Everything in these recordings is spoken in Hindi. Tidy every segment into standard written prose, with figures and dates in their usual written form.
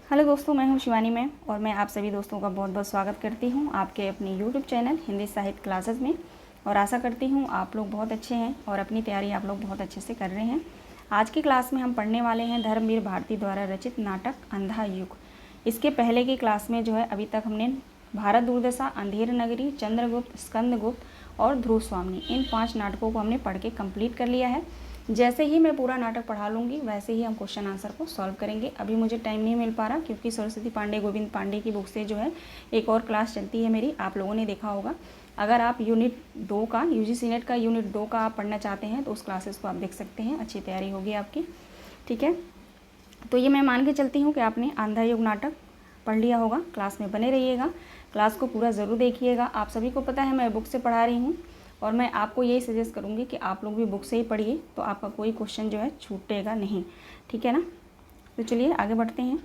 हेलो दोस्तों, मैं हूं शिवानी मैम और मैं आप सभी दोस्तों का बहुत बहुत स्वागत करती हूं आपके अपने यूट्यूब चैनल हिंदी साहित्य क्लासेस में। और आशा करती हूं आप लोग बहुत अच्छे हैं और अपनी तैयारी आप लोग बहुत अच्छे से कर रहे हैं। आज की क्लास में हम पढ़ने वाले हैं धर्मवीर भारती द्वारा रचित नाटक अंधा युग। इसके पहले की क्लास में जो है अभी तक हमने भारत दुर्दशा, अंधेर नगरी, चंद्रगुप्त, स्कंदगुप्त और ध्रुव स्वामिनी, इन 5 नाटकों को हमने पढ़ के कंप्लीट कर लिया है। जैसे ही मैं पूरा नाटक पढ़ा लूँगी वैसे ही हम क्वेश्चन आंसर को सॉल्व करेंगे। अभी मुझे टाइम नहीं मिल पा रहा क्योंकि सरस्वती पांडे, गोविंद पांडे की बुक से जो है एक और क्लास चलती है मेरी, आप लोगों ने देखा होगा। अगर आप यूनिट 2 का, यूजीसी नेट का यूनिट 2 का आप पढ़ना चाहते हैं तो उस क्लासेस को आप देख सकते हैं, अच्छी तैयारी होगी आपकी। ठीक है, तो ये मैं मान के चलती हूँ कि आपने अंधा युग नाटक पढ़ लिया होगा। क्लास में बने रहिएगा, क्लास को पूरा ज़रूर देखिएगा। आप सभी को पता है मैं बुक से पढ़ा रही हूँ और मैं आपको यही सजेस्ट करूँगी कि आप लोग भी बुक से ही पढ़िए, तो आपका कोई क्वेश्चन जो है छूटेगा नहीं। ठीक है ना, तो चलिए आगे बढ़ते हैं,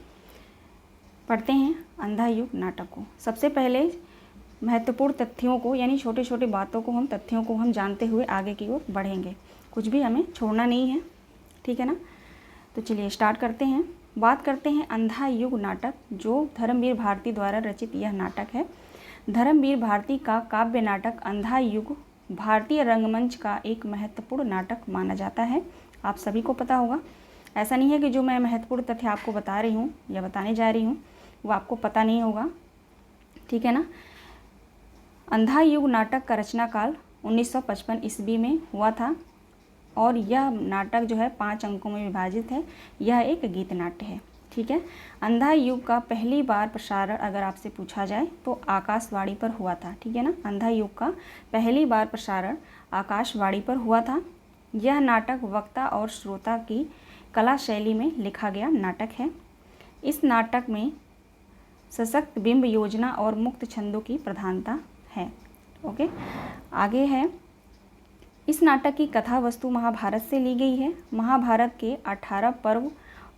पढ़ते हैं अंधा युग नाटक को। सबसे पहले महत्वपूर्ण तथ्यों को, यानी छोटे छोटे बातों को, तथ्यों को हम जानते हुए आगे की ओर बढ़ेंगे, कुछ भी हमें छोड़ना नहीं है। ठीक है ना, तो चलिए स्टार्ट करते हैं। बात करते हैं अंधा युग नाटक, जो धर्मवीर भारती द्वारा रचित यह नाटक है। धर्मवीर भारती का काव्य नाटक अंधा युग भारतीय रंगमंच का एक महत्वपूर्ण नाटक माना जाता है। आप सभी को पता होगा, ऐसा नहीं है कि जो मैं महत्वपूर्ण तथ्य आपको बता रही हूँ या बताने जा रही हूँ वो आपको पता नहीं होगा। ठीक है ना, अंधा युग नाटक का रचना काल 1955 ईस्वी में हुआ था और यह नाटक जो है 5 अंकों में विभाजित है। यह एक गीत नाट्य है। ठीक है, अंधा युग का पहली बार प्रसारण अगर आपसे पूछा जाए तो आकाशवाणी पर हुआ था। ठीक है ना, अंधा युग का पहली बार प्रसारण आकाशवाणी पर हुआ था। यह नाटक वक्ता और श्रोता की कला शैली में लिखा गया नाटक है। इस नाटक में सशक्त बिंब योजना और मुक्त छंदों की प्रधानता है। ओके, आगे है, इस नाटक की कथा वस्तु महाभारत से ली गई है। महाभारत के 18 पर्व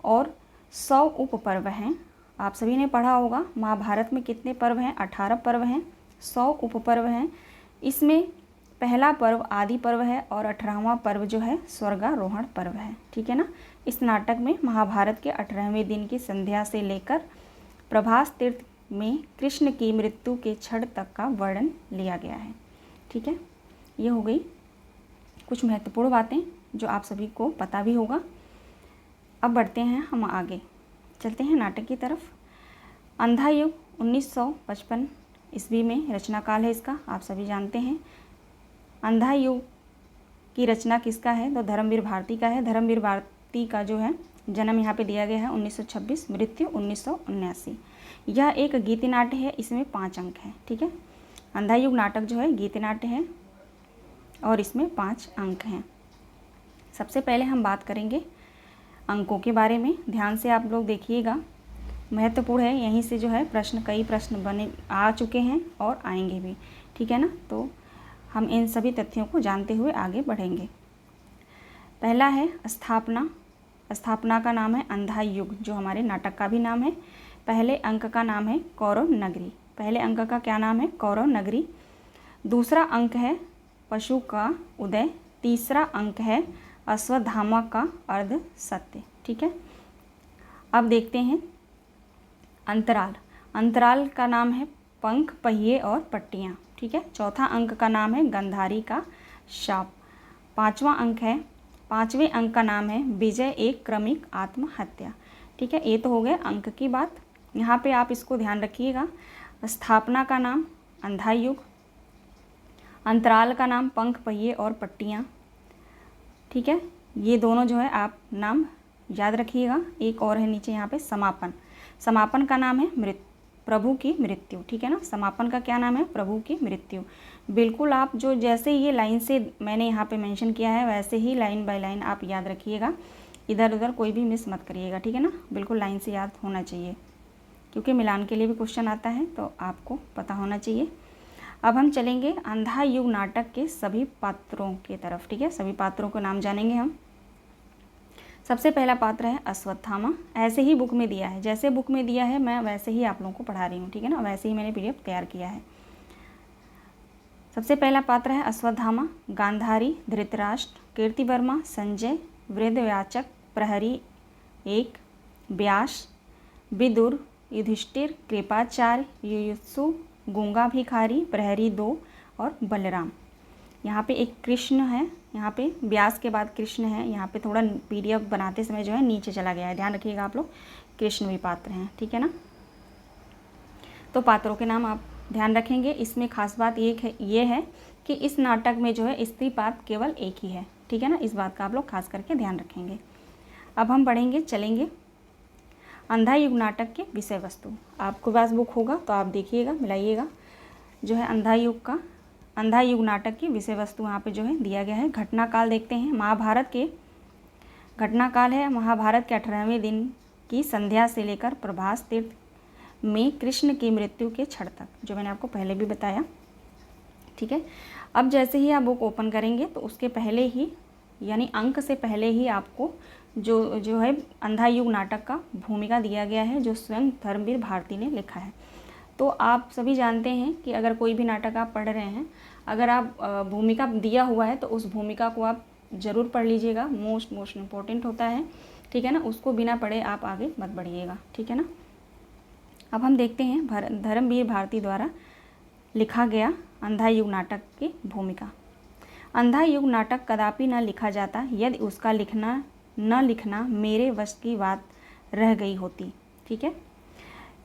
और 100 उपपर्व हैं। आप सभी ने पढ़ा होगा महाभारत में कितने पर्व हैं, 18 पर्व हैं, 100 उपपर्व हैं। इसमें पहला पर्व आदि पर्व है और 18वां पर्व जो है स्वर्गारोहण पर्व है। ठीक है ना, इस नाटक में महाभारत के 18वें दिन की संध्या से लेकर प्रभास तीर्थ में कृष्ण की मृत्यु के क्षण तक का वर्णन लिया गया है। ठीक है, ये हो गई कुछ महत्वपूर्ण बातें जो आप सभी को पता भी होगा। अब बढ़ते हैं हम आगे, चलते हैं नाटक की तरफ। अंधा युग 1955 ईस्वी में रचना काल है इसका, आप सभी जानते हैं। अंधा युग की रचना किसका है, तो धर्मवीर भारती का है। धर्मवीर भारती का जो है जन्म यहाँ पे दिया गया है 1926, मृत्यु 1979। यह एक गीत नाट्य है, इसमें 5 अंक हैं। ठीक है, अंधा युग नाटक जो है गीत नाट्य है और इसमें 5 अंक हैं। सबसे पहले हम बात करेंगे अंकों के बारे में, ध्यान से आप लोग देखिएगा, महत्वपूर्ण है। यहीं से जो है कई प्रश्न बने आ चुके हैं और आएंगे भी। ठीक है ना, तो हम इन सभी तथ्यों को जानते हुए आगे बढ़ेंगे। पहला है स्थापना। स्थापना का नाम है अंधा युग, जो हमारे नाटक का भी नाम है। पहले अंक का नाम है कौरव नगरी। पहले अंक का क्या नाम है, कौरव नगरी। दूसरा अंक है पशु का उदय। तीसरा अंक है अश्वत्थामा का अर्ध सत्य। ठीक है, अब देखते हैं अंतराल। अंतराल का नाम है पंख, पहिए और पट्टियाँ। ठीक है, चौथा अंक का नाम है गंधारी का शाप। पांचवें अंक का नाम है विजय एक क्रमिक आत्महत्या। ठीक है, ये तो हो गया अंक की बात। यहाँ पे आप इसको ध्यान रखिएगा, स्थापना का नाम अंधा युग, अंतराल का नाम पंख, पहिए और पट्टियाँ। ठीक है, ये दोनों जो है आप नाम याद रखिएगा। एक और है नीचे यहाँ पे समापन। समापन का नाम है प्रभु की मृत्यु। ठीक है ना, समापन का क्या नाम है, प्रभु की मृत्यु। बिल्कुल आप जो जैसे ये लाइन से मैंने यहाँ पे मेंशन किया है वैसे ही लाइन बाय लाइन आप याद रखिएगा, इधर उधर कोई भी मिस मत करिएगा। ठीक है ना, बिल्कुल लाइन से याद होना चाहिए, क्योंकि मिलान के लिए भी क्वेश्चन आता है तो आपको पता होना चाहिए। अब हम चलेंगे अंधा युग नाटक के सभी पात्रों की तरफ। ठीक है, सभी पात्रों को नाम जानेंगे हम। सबसे पहला पात्र है अश्वत्थामा। ऐसे ही बुक में दिया है, जैसे बुक में दिया है मैं वैसे ही आप लोगों को पढ़ा रही हूँ। ठीक है ना, वैसे ही मैंने पीडीएफ तैयार किया है। सबसे पहला पात्र है अश्वत्थामा। गांधारी, धृतराष्ट्र, कीर्तिवर्मा, संजय, वृद्धयाचक, प्रहरी 1, व्यास, विदुर, युधिष्ठिर, कृपाचार्य, युयुत्सु, गूंगा भिखारी, प्रहरी 2 और बलराम। यहाँ पे एक कृष्ण है, यहाँ पे व्यास के बाद कृष्ण है। यहाँ पे थोड़ा PDF बनाते समय जो है नीचे चला गया है, ध्यान रखिएगा आप लोग। कृष्ण भी पात्र हैं, ठीक है ना। तो पात्रों के नाम आप ध्यान रखेंगे। इसमें खास बात ये है कि इस नाटक में जो है स्त्री पात्र केवल एक ही है, ठीक है ना। इस बात का आप लोग खास करके ध्यान रखेंगे। अब हम पढ़ेंगे, चलेंगे अंधा युग नाटक के विषय वस्तु। आपके पास बुक होगा तो आप देखिएगा, मिलाइएगा। जो है अंधा युग नाटक की विषय वस्तु यहाँ पे जो है दिया गया है। घटना काल देखते हैं। घटना काल है महाभारत के 18वें दिन की संध्या से लेकर प्रभास तीर्थ में कृष्ण की मृत्यु के क्षण तक, जो मैंने आपको पहले भी बताया, ठीक है। अब जैसे ही आप बुक ओपन करेंगे तो उसके पहले ही, यानी अंक से पहले ही आपको जो है अंधा युग नाटक का भूमिका दिया गया है, जो स्वयं धर्मवीर भारती ने लिखा है। तो आप सभी जानते हैं कि अगर कोई भी नाटक आप पढ़ रहे हैं, अगर आप भूमिका दिया हुआ है तो उस भूमिका को आप ज़रूर पढ़ लीजिएगा। मोस्ट इम्पोर्टेंट होता है, ठीक है ना। उसको बिना पढ़े आप आगे मत बढ़िएगा, ठीक है ना। अब हम देखते हैं धर्मवीर भारती द्वारा लिखा गया अंधा युग नाटक की भूमिका। अंधा युग नाटक कदापि न लिखा जाता यदि उसका लिखना मेरे वश की बात रह गई होती, ठीक है।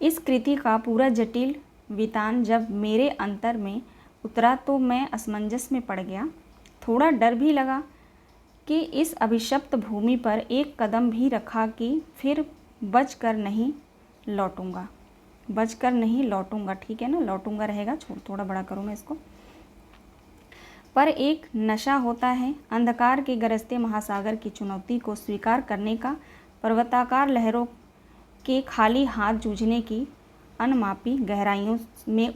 इस कृति का पूरा जटिल वितान जब मेरे अंतर में उतरा तो मैं असमंजस में पड़ गया। थोड़ा डर भी लगा कि इस अभिशप्त भूमि पर एक कदम भी रखा कि फिर बच कर नहीं लौटूंगा, ठीक है ना। लौटूंगा रहेगा, थोड़ा बड़ा करूँ मैं इसको। पर एक नशा होता है अंधकार के गरजते महासागर की चुनौती को स्वीकार करने का, पर्वताकार लहरों के खाली हाथ जूझने की, अनमापी गहराइयों में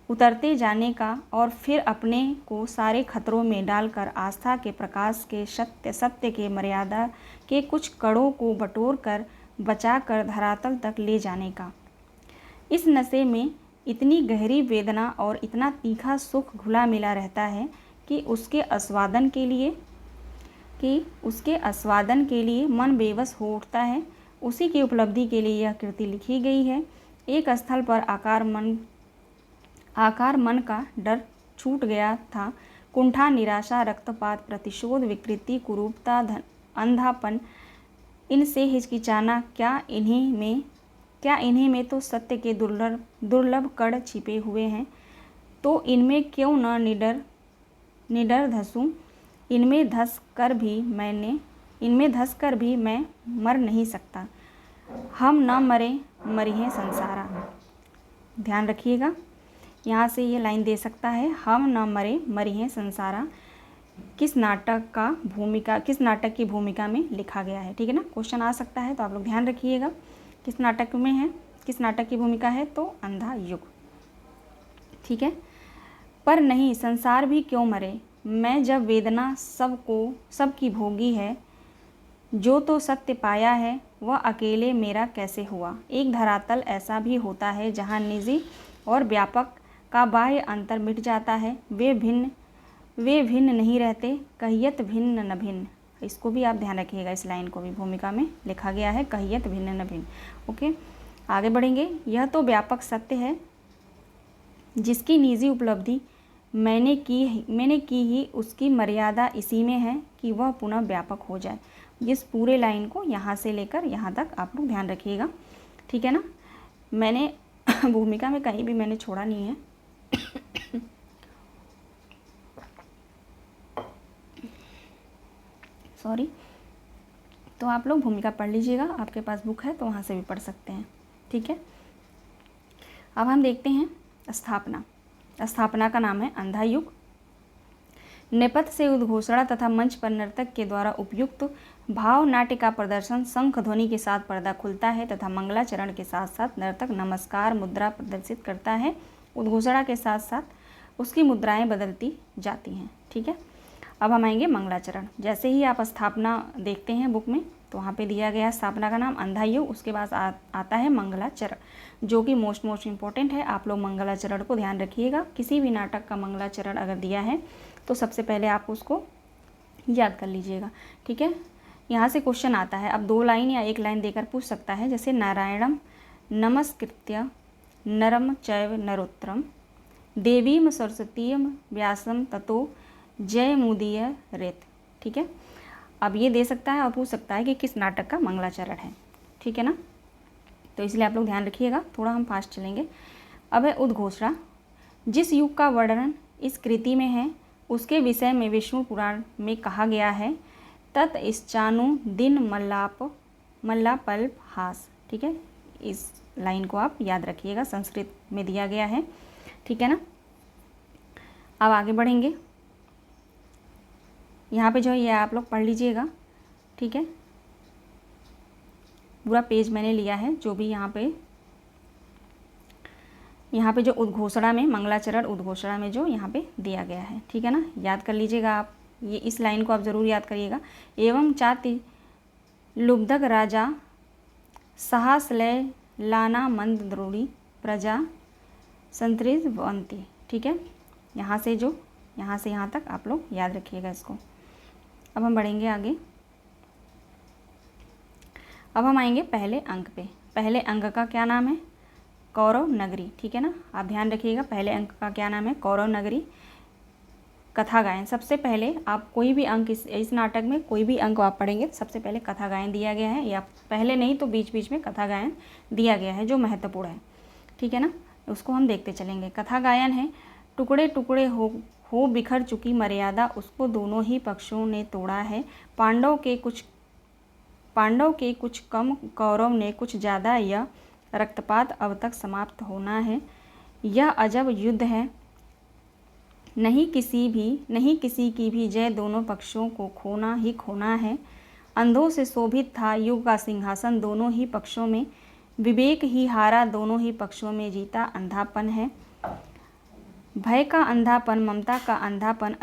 उतरते जाने का और फिर अपने को सारे खतरों में डालकर आस्था के प्रकाश के सत्य के मर्यादा के कुछ कड़ों को बटोर कर बचाकर धरातल तक ले जाने का। इस नशे में इतनी गहरी वेदना और इतना तीखा सुख घुला मिला रहता है कि उसके आस्वादन के लिए मन बेबस हो उठता है। उसी की उपलब्धि के लिए यह कृति लिखी गई है। एक स्थल पर आकार मन का डर छूट गया था। कुंठा, निराशा, रक्तपात, प्रतिशोध, विकृति, कुरूपता, अंधापन, इनसे हिचकिचाना, क्या इन्हीं में तो सत्य के दुर्लभ कण छिपे हुए हैं। तो इनमें क्यों न निडर धंसूं। इनमें धंस कर भी मैं मर नहीं सकता। हम न मरिहें संसारा। ध्यान रखिएगा, यहाँ से ये लाइन दे सकता है, हम न मरिहें संसारा। किस नाटक की भूमिका में लिखा गया है, ठीक है ना। क्वेश्चन आ सकता है, तो आप लोग ध्यान रखिएगा किस नाटक में है, किस नाटक की भूमिका है, तो अंधा युग, ठीक है। पर नहीं, संसार भी क्यों मरे, मैं जब वेदना सबकी भोगी है। जो तो सत्य पाया है वह अकेले मेरा कैसे हुआ। एक धरातल ऐसा भी होता है जहाँ निजी और व्यापक का बाह्य अंतर मिट जाता है। वे भिन्न नहीं रहते, कहियत भिन्न न भिन्न। इसको भी आप ध्यान रखिएगा, इस लाइन को भी भूमिका में लिखा गया है, कहियत भिन्न न भिन्न। ओके, आगे बढ़ेंगे। यह तो व्यापक सत्य है जिसकी निजी उपलब्धि मैंने की ही उसकी मर्यादा इसी में है कि वह पुनः व्यापक हो जाए। इस पूरे लाइन को यहाँ से लेकर यहाँ तक आप लोग ध्यान रखिएगा, ठीक है ना। मैंने भूमिका में कहीं भी मैंने छोड़ा नहीं है। सॉरी। तो आप लोग भूमिका पढ़ लीजिएगा, आपके पास बुक है तो वहाँ से भी पढ़ सकते हैं, ठीक है। अब हम देखते हैं स्थापना का नाम है अंधा युग। नेपथ्य से उद्घोषणा तथा मंच पर नर्तक के द्वारा उपयुक्त भाव नाट्य का प्रदर्शन, शंख ध्वनि के साथ पर्दा खुलता है तथा मंगलाचरण के साथ साथ नर्तक नमस्कार मुद्रा प्रदर्शित करता है। उद्घोषणा के साथ साथ उसकी मुद्राएं बदलती जाती हैं, ठीक है। अब हम आएंगे मंगलाचरण। जैसे ही आप स्थापना देखते हैं बुक में, तो वहाँ पे दिया गया स्थापना का नाम अंधा युग, उसके बाद आता है मंगलाचरण, जो कि मोस्ट इम्पोर्टेंट है। आप लोग मंगलाचरण को ध्यान रखिएगा। किसी भी नाटक का मंगलाचरण अगर दिया है तो सबसे पहले आप उसको याद कर लीजिएगा, ठीक है। यहाँ से क्वेश्चन आता है, अब 2 लाइन या 1 लाइन देकर पूछ सकता है, जैसे नारायणम नमस्कृत्य नरम चैव नरोत्तरम देवीम सरस्वतीम व्यासम ततो जय मुदीय रेत। ठीक है, अब ये दे सकता है और पूछ सकता है कि किस नाटक का मंगलाचरण है। ठीक है ना, तो इसलिए आप लोग ध्यान रखिएगा, थोड़ा हम फास्ट चलेंगे। अब है उद्घोषणा। जिस युग का वर्णन इस कृति में है उसके विषय में विष्णु पुराण में कहा गया है, तत् इश्चानु दिन मल्लापल्प हास। ठीक है, इस लाइन को आप याद रखिएगा, संस्कृत में दिया गया है। ठीक है ना, अब आगे बढ़ेंगे। यहाँ पे जो है ये आप लोग पढ़ लीजिएगा। ठीक है, पूरा पेज मैंने लिया है, जो भी यहाँ पे जो उद्घोषणा में मंगलाचरण उद्घोषणा में जो यहाँ पे दिया गया है। ठीक है ना, याद कर लीजिएगा आप, ये इस लाइन को आप ज़रूर याद करिएगा। एवं चाति लुब्धक राजा सहास्लय लाना मंद द्रोणी प्रजा संतृप्तवंती। ठीक है, यहाँ से यहाँ तक आप लोग याद रखिएगा इसको। अब हम बढ़ेंगे आगे। अब हम आएंगे पहले अंक पे। पहले अंक का क्या नाम है? कौरव नगरी। ठीक है ना, आप ध्यान रखिएगा, पहले अंक का क्या नाम है? कौरव नगरी। कथा गायन, सबसे पहले आप कोई भी अंक इस नाटक में कोई भी अंक आप पढ़ेंगे, सबसे पहले कथा गायन दिया गया है, या पहले नहीं तो बीच बीच में कथा गायन दिया गया है जो महत्वपूर्ण है। ठीक है ना, उसको हम देखते चलेंगे। कथा गायन है, टुकड़े टुकड़े हो बिखर चुकी मर्यादा उसको दोनों ही पक्षों ने तोड़ा है। पांडव के कुछ कम, कौरव ने कुछ ज़्यादा, यह रक्तपात अब तक समाप्त होना है। यह अजब युद्ध है, नहीं किसी की भी जय, दोनों पक्षों को खोना ही खोना है। अंधों से शोभित था युग का सिंहासन दोनों ही पक्षों में, विवेक ही हारा दोनों ही पक्षों में, जीता अंधापन है। भय का अंधापन, ममता का अंधापन,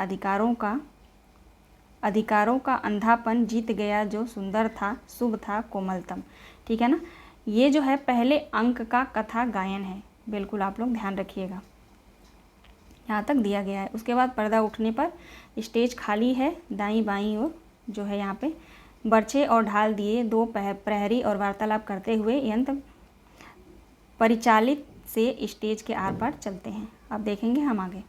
अधिकारों का अंधापन, जीत गया जो सुंदर था, शुभ था, कोमलतम। ठीक है ना, ये जो है पहले अंक का कथा गायन है, बिल्कुल आप लोग ध्यान रखिएगा, यहाँ तक दिया गया है। उसके बाद पर्दा उठने पर स्टेज खाली है, दाईं बाईं ओर जो है यहाँ पे बर्छे और ढाल दिए, 2 प्रहरी और वार्तालाप करते हुए यंत्र परिचालित से स्टेज के आर पार चलते हैं। अब देखेंगे हम आगे।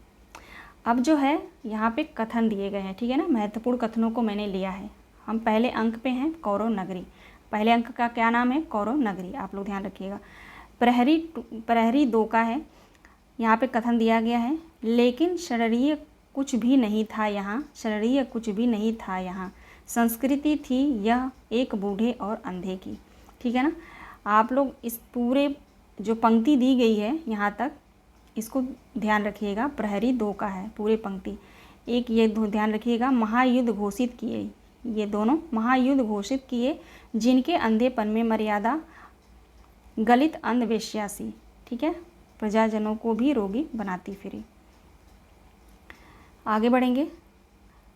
अब जो है यहाँ पे कथन दिए गए हैं। ठीक है ना, महत्वपूर्ण कथनों को मैंने लिया है। हम पहले अंक पे हैं, कौरव नगरी। पहले अंक का क्या नाम है? कौरव नगरी, आप लोग ध्यान रखिएगा। प्रहरी 2 का है, यहाँ पे कथन दिया गया है, लेकिन शरीय कुछ भी नहीं था यहाँ, संस्कृति थी यह एक बूढ़े और अंधे की। ठीक है ना, आप लोग इस पूरे जो पंक्ति दी गई है यहाँ तक, इसको ध्यान रखिएगा। प्रहरी 2 का है पूरे पंक्ति। एक ये ध्यान रखिएगा, महायुद्ध घोषित किए, ये दोनों महायुद्ध घोषित किए, जिनके अंधेपन में मर्यादा गलित अंधवेश्यासी। ठीक है, प्रजाजनों को भी रोगी बनाती फिरी। आगे बढ़ेंगे।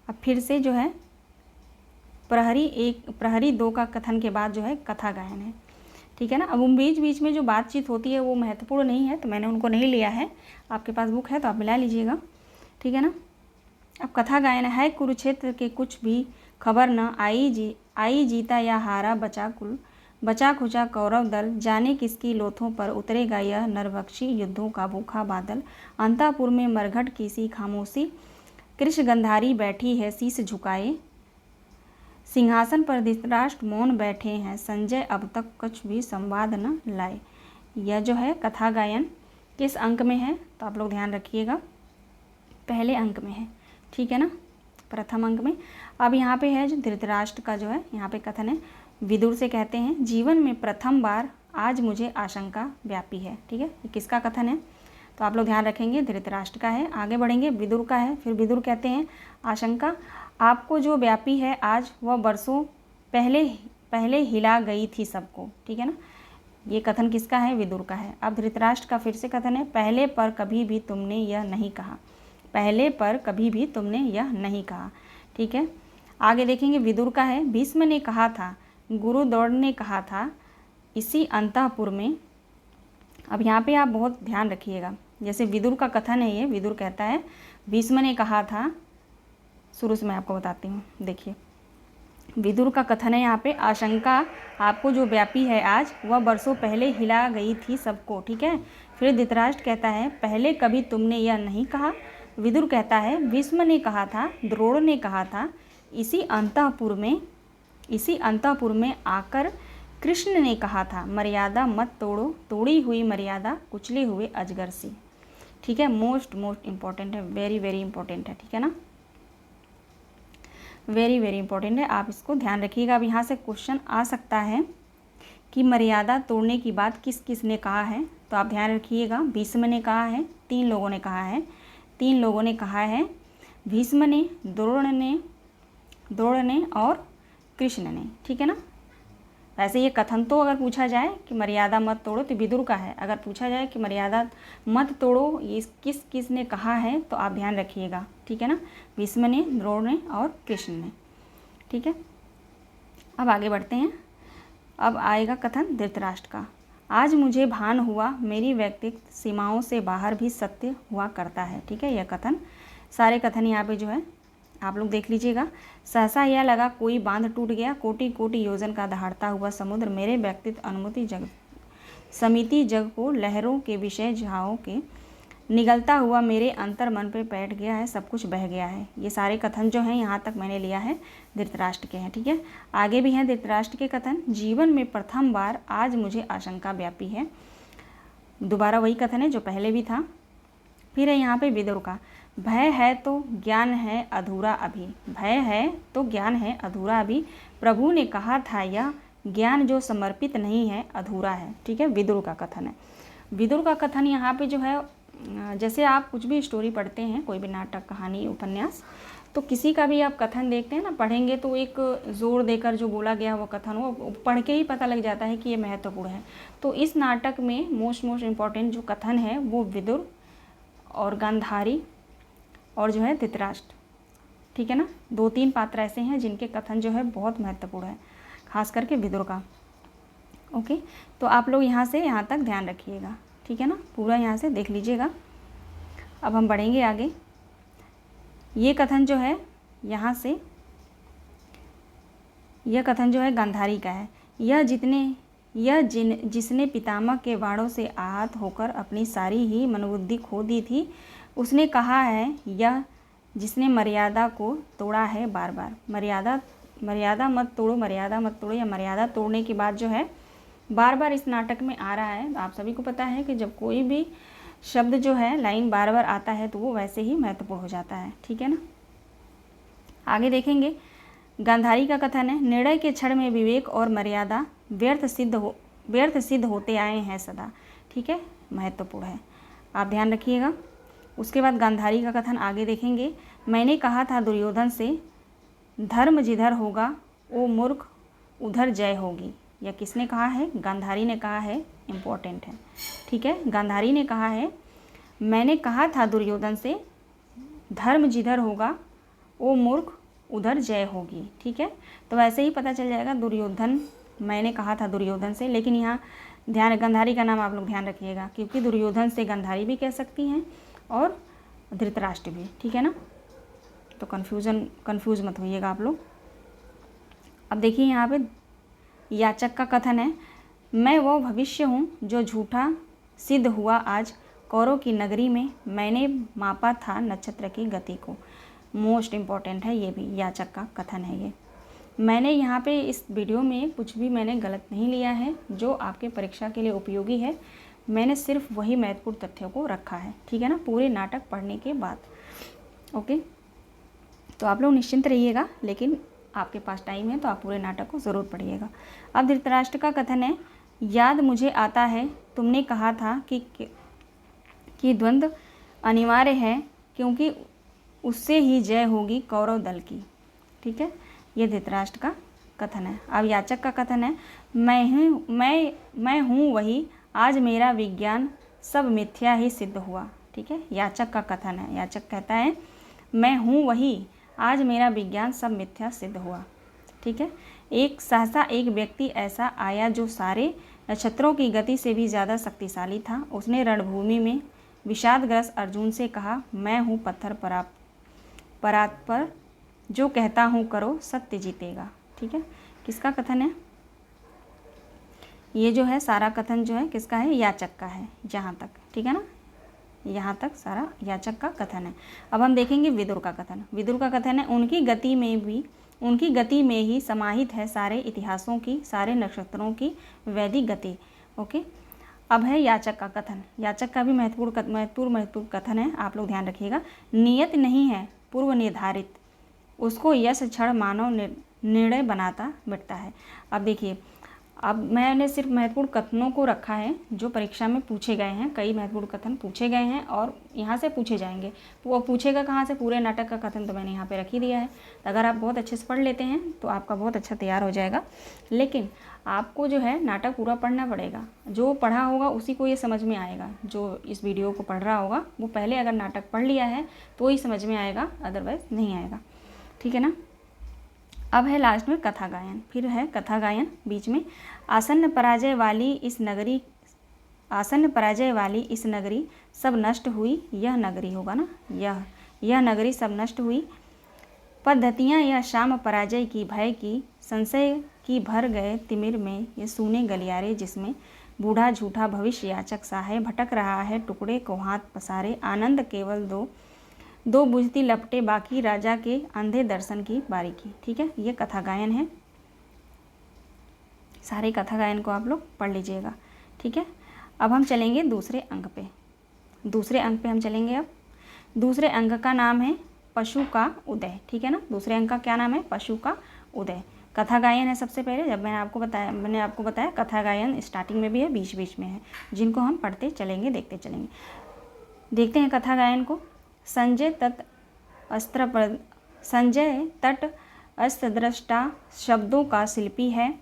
अब फिर से जो है प्रहरी 2 का कथन के बाद जो है कथा गायन है। ठीक है ना, अब बीच बीच में जो बातचीत होती है वो महत्वपूर्ण नहीं है, तो मैंने उनको नहीं लिया है। आपके पास बुक है तो आप मिला लीजिएगा। ठीक है ना, अब कथा गायन है, कुरुक्षेत्र के कुछ भी खबर न आई जीता या हारा, बचा खुचा कौरव दल, जाने किसकी लोथों पर उतरेगा यह नरभक्षी युद्धों का भूखा बादल। अंतापुर में मरघट की सी खामोशी, कृष्ण गंधारी बैठी है शीश झुकाए, सिंहासन पर धृतराष्ट्र मौन बैठे हैं, संजय अब तक कुछ भी संवाद न लाए। यह जो है कथा गायन किस अंक में है? तो आप लोग ध्यान रखिएगा, पहले अंक में है। ठीक है ना, प्रथम अंक में। अब यहाँ पे है जो धृतराष्ट्र का जो है यहाँ पे कथन है, विदुर से कहते हैं, जीवन में प्रथम बार आज मुझे आशंका व्यापी है। ठीक है, ये किसका कथन है? तो आप लोग ध्यान रखेंगे, धृतराष्ट्र का है। आगे बढ़ेंगे, विदुर का है। फिर विदुर कहते हैं, आशंका आपको जो व्यापी है आज, वह वर्षों पहले हिला गई थी सबको। ठीक है ना, ये कथन किसका है? विदुर का है। अब धृतराष्ट्र का फिर से कथन है, पहले पर कभी भी तुमने यह नहीं कहा, पहले पर कभी भी तुमने यह नहीं कहा। ठीक है, आगे देखेंगे, विदुर का है, भीष्म ने कहा था, गुरु द्रोण ने कहा था, इसी अंतःपुर में। अब यहाँ पे आप बहुत ध्यान रखिएगा, जैसे विदुर का कथन है ये, विदुर कहता है भीष्म ने कहा था, शुरू से मैं आपको बताती हूँ। देखिए, विदुर का कथन है यहाँ पे, आशंका आपको जो व्यापी है आज, वह बरसों पहले हिला गई थी सबको। ठीक है। फिर धृतराष्ट्र कहता है, पहले कभी तुमने यह नहीं कहा। विदुर कहता है, भीष्म ने कहा था, द्रोण ने कहा था, इसी अंतःपुर में आकर कृष्ण ने कहा था, मर्यादा मत तोड़ो, तोड़ी हुई मर्यादा कुचले हुए अजगर सी। ठीक है। मोस्ट इम्पॉर्टेंट है, वेरी वेरी इंपॉर्टेंट है। ठीक है ना, वेरी वेरी इंपॉर्टेंट है, आप इसको ध्यान रखिएगा। अब यहाँ से क्वेश्चन आ सकता है कि मर्यादा तोड़ने की बात किस किस ने कहा है, तो आप ध्यान रखिएगा। भीष्म ने कहा है, 3 लोगों ने कहा है, 3 लोगों ने कहा है, भीष्म ने, द्रोण ने और कृष्ण ने। ठीक है ना। वैसे ये कथन तो अगर पूछा जाए कि मर्यादा मत तोड़ो तो विदुर का है, अगर पूछा जाए कि मर्यादा मत तोड़ो ये किस किस ने कहा है, तो आप ध्यान रखिएगा। ठीक है ना, भीष्म ने, द्रोण ने और कृष्ण ने। ठीक है। अब आगे बढ़ते हैं। अब आएगा कथन धृतराष्ट्र का, आज मुझे भान हुआ मेरी व्यक्तिगत सीमाओं से बाहर भी सत्य हुआ करता है। ठीक है। यह कथन, सारे कथन यहाँ पे जो है आप लोग देख लीजिएगा। सहसा यह लगा कोई बांध टूट गया, कोटि कोटि योजन का दहाड़ता हुआ समुद्र मेरे व्यक्तित्व अनुमति जग समिति जग को लहरों के विषय झाओं के निगलता हुआ मेरे अंतर मन पे बैठ गया है, सब कुछ बह गया है। ये सारे कथन जो हैं यहाँ तक मैंने लिया है धृतराष्ट्र के हैं। ठीक है। आगे भी हैं धृतराष्ट्र के कथन, जीवन में प्रथम बार आज मुझे आशंका व्यापी है। दोबारा वही कथन है जो पहले भी था। फिर है यहाँ पे विदुर का, भय है तो ज्ञान है अधूरा अभी, भय है तो ज्ञान है अधूरा अभी, प्रभु ने कहा था यह ज्ञान जो समर्पित नहीं है अधूरा है। ठीक है। विदुर का कथन है। विदुर का कथन यहाँ पे जो है, जैसे आप कुछ भी स्टोरी पढ़ते हैं, कोई भी नाटक, कहानी, उपन्यास, तो किसी का भी आप कथन देखते हैं ना, पढ़ेंगे तो एक जोर देकर जो बोला गया वो कथन, वो पढ़ के ही पता लग जाता है कि ये महत्वपूर्ण है। तो इस नाटक में मोस्ट इम्पॉर्टेंट जो कथन है वो विदुर और गांधारी और जो है धृतराष्ट्र। ठीक है ना, 2-3 पात्र ऐसे हैं जिनके कथन जो है बहुत महत्वपूर्ण है, खास करके विदुर का। ओके, तो आप लोग यहाँ से यहाँ तक ध्यान रखिएगा। ठीक है ना, पूरा यहाँ से देख लीजिएगा। अब हम बढ़ेंगे आगे। ये कथन जो है यहाँ से, यह कथन जो है गांधारी का है, जिसने पितामह के बाणों से आहत होकर अपनी सारी ही मनोबुद्धि खो दी थी, उसने कहा है यह जिसने मर्यादा को तोड़ा है बार बार। मर्यादा मत तोड़ो, मर्यादा मत तोड़ो, या मर्यादा तोड़ने की बात जो है बार बार इस नाटक में आ रहा है। आप सभी को पता है कि जब कोई भी शब्द जो है, लाइन बार बार आता है तो वो वैसे ही महत्वपूर्ण हो जाता है। ठीक है ना। आगे देखेंगे, गांधारी का कथन है, निर्णय के क्षण में विवेक और मर्यादा व्यर्थ सिद्ध होते आए हैं सदा। ठीक है, महत्वपूर्ण है, आप ध्यान रखिएगा। उसके बाद गांधारी का कथन आगे देखेंगे, मैंने कहा था दुर्योधन से, धर्म जिधर होगा ओ मूर्ख उधर जय होगी। यह किसने कहा है? गांधारी ने कहा है, इम्पोर्टेंट है। ठीक है, गांधारी ने कहा है, मैंने कहा था दुर्योधन से, धर्म जिधर होगा ओ मूर्ख उधर जय होगी। ठीक है, तो वैसे ही पता चल जाएगा दुर्योधन, मैंने कहा था दुर्योधन से, लेकिन यहाँ गांधारी का नाम आप लोग ध्यान रखिएगा, क्योंकि दुर्योधन से गांधारी भी कह सकती हैं और धृतराष्ट्र भी। ठीक है ना, तो कंफ्यूज मत होइएगा आप लोग। अब देखिए यहाँ पे याचक का कथन है, मैं वो भविष्य हूँ जो झूठा सिद्ध हुआ आज, कौरव की नगरी में मैंने मापा था नक्षत्र की गति को। मोस्ट इम्पॉर्टेंट है, ये भी याचक का कथन है। ये मैंने यहाँ पे इस वीडियो में कुछ भी मैंने गलत नहीं लिया है, जो आपके परीक्षा के लिए उपयोगी है मैंने सिर्फ वही महत्वपूर्ण तथ्यों को रखा है। ठीक है ना, पूरे नाटक पढ़ने के बाद। ओके, तो आप लोग निश्चिंत रहिएगा, लेकिन आपके पास टाइम है तो आप पूरे नाटक को ज़रूर पढ़िएगा। अब धृतराष्ट्र का कथन है, याद मुझे आता है तुमने कहा था कि द्वंद्व अनिवार्य है, क्योंकि उससे ही जय होगी कौरव दल की। ठीक है, ये धृतराष्ट्र का कथन है। अब याचक का कथन है, मैं हूँ वही, आज मेरा विज्ञान सब मिथ्या ही सिद्ध हुआ। ठीक है, याचक का कथन है। याचक कहता है, मैं हूँ वही, आज मेरा विज्ञान सब मिथ्या सिद्ध हुआ। ठीक है, सहसा एक व्यक्ति ऐसा आया जो सारे नक्षत्रों की गति से भी ज़्यादा शक्तिशाली था। उसने रणभूमि में विषादग्रस्त अर्जुन से कहा, मैं हूँ पत्थर परात पर, जो कहता हूँ करो सत्य जीतेगा। ठीक है, किसका कथन है? ये जो है सारा कथन जो है किसका है? याचक का है यहाँ तक, ठीक है ना, यहाँ तक सारा याचक का कथन है। अब हम देखेंगे विदुर का कथन। विदुर का कथन है, उनकी गति में ही समाहित है सारे इतिहासों की, सारे नक्षत्रों की वैदिक गति। ओके, अब है याचक का कथन। याचक का भी महत्वपूर्ण कथन है, आप लोग ध्यान रखिएगा। नियत नहीं है पूर्व निर्धारित, उसको यश क्षण मानव निर्णय बनाता मिटता है। अब देखिए, अब मैंने सिर्फ महत्वपूर्ण कथनों को रखा है जो परीक्षा में पूछे गए हैं। कई महत्वपूर्ण कथन पूछे गए हैं और यहाँ से पूछे जाएंगे। वो पूछेगा कहाँ से? पूरे नाटक का कथन तो मैंने यहाँ पे रख ही दिया है। तो अगर आप बहुत अच्छे से पढ़ लेते हैं तो आपका बहुत अच्छा तैयार हो जाएगा। लेकिन आपको जो है नाटक पूरा पढ़ना पड़ेगा। जो पढ़ा होगा उसी को ये समझ में आएगा। जो इस वीडियो को पढ़ रहा होगा वो पहले अगर नाटक पढ़ लिया है तो ही समझ में आएगा, अदरवाइज़ नहीं आएगा, ठीक है ना। अब है लास्ट में कथा गायन। फिर है कथा गायन बीच में। आसन्न पराजय वाली इस नगरी सब नष्ट हुई, यह नगरी होगा ना, यह नगरी सब नष्ट हुई। पद्धतियाँ यह शाम पराजय की, भय की, संशय की भर गए तिमिर में, ये सूने गलियारे जिसमें बूढ़ा झूठा भविष्य याचक सा है, भटक रहा है टुकड़े को हाथ पसारे, आनंद केवल दो बुझती लपटे बाकी, राजा के अंधे दर्शन की बारीकी। ठीक है, ये कथा गायन है। सारे कथा गायन को आप लोग पढ़ लीजिएगा, ठीक है। अब हम चलेंगे दूसरे अंक पे। दूसरे अंक पे हम चलेंगे। अब दूसरे अंक का नाम है पशु का उदय, ठीक है ना। दूसरे अंक का क्या नाम है? पशु का उदय। कथा गायन है सबसे पहले। जब मैंने आपको बताया कथा गायन स्टार्टिंग में भी है, बीच बीच में है, जिनको हम पढ़ते चलेंगे, देखते चलेंगे। देखते हैं कथा गायन को। संजय तट अस्त्रदृष्टा शब्दों का शिल्पी है,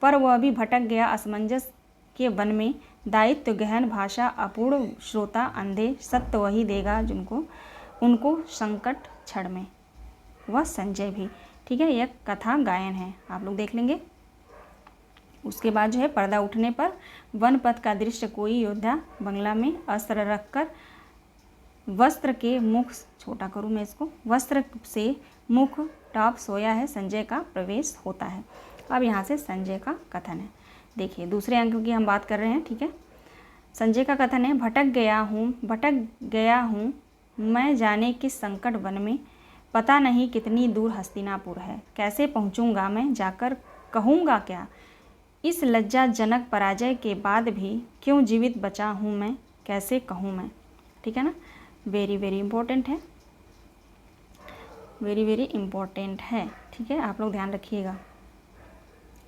पर वह भी भटक गया असमंजस के वन में। दायित्व गहन, भाषा अपूर्ण, श्रोता अंधे, सत्य वही देगा जिनको उनको संकट क्षण में। वह संजय भी, ठीक है। यह कथा गायन है, आप लोग देख लेंगे। उसके बाद जो है पर्दा उठने पर वन पथ का दृश्य, कोई योद्धा बंगला में अस्त्र रखकर वस्त्र के मुख, छोटा करूँ मैं इसको, वस्त्र से मुख टाप सोया है, संजय का प्रवेश होता है। अब यहाँ से संजय का कथन है। देखिए दूसरे अंक की हम बात कर रहे हैं, ठीक है। संजय का कथन है, भटक गया हूँ मैं जाने किस संकट वन में, पता नहीं कितनी दूर हस्तिनापुर है, कैसे पहुँचूँगा मैं, जाकर कहूँगा क्या, इस लज्जाजनक पराजय के बाद भी क्यों जीवित बचा हूँ मैं, कैसे कहूँ मैं। ठीक है ना, वेरी वेरी इम्पोर्टेंट है, वेरी वेरी इम्पोर्टेंट है, ठीक है, आप लोग ध्यान रखिएगा।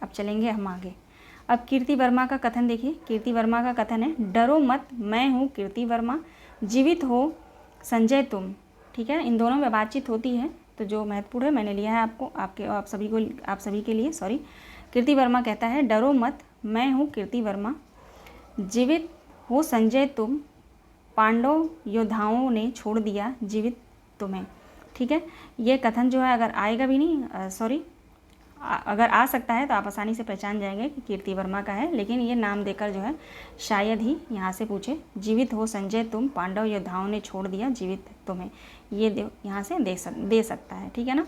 अब चलेंगे हम आगे। अब कीर्ति वर्मा का कथन देखिए। कीर्ति वर्मा का कथन है, डरो मत, मैं हूँ कीर्ति वर्मा, जीवित हो संजय तुम। ठीक है, इन दोनों में बातचीत होती है, तो जो महत्वपूर्ण है मैंने लिया है आप सभी के लिए, सॉरी। कीर्ति वर्मा कहता है, डरो मत, मैं हूँ कीर्ति वर्मा, जीवित हो संजय तुम, पांडव योद्धाओं ने छोड़ दिया जीवित तुम्हें। ठीक है, ये कथन जो है अगर आएगा भी नहीं, अगर आ सकता है तो आप आसानी से पहचान जाएंगे कि कीर्ति वर्मा का है, लेकिन ये नाम देकर जो है शायद ही यहाँ से पूछे। जीवित हो संजय तुम, पांडव योद्धाओं ने छोड़ दिया जीवित तुम्हें, ये यहाँ से दे सकता है, ठीक है ना,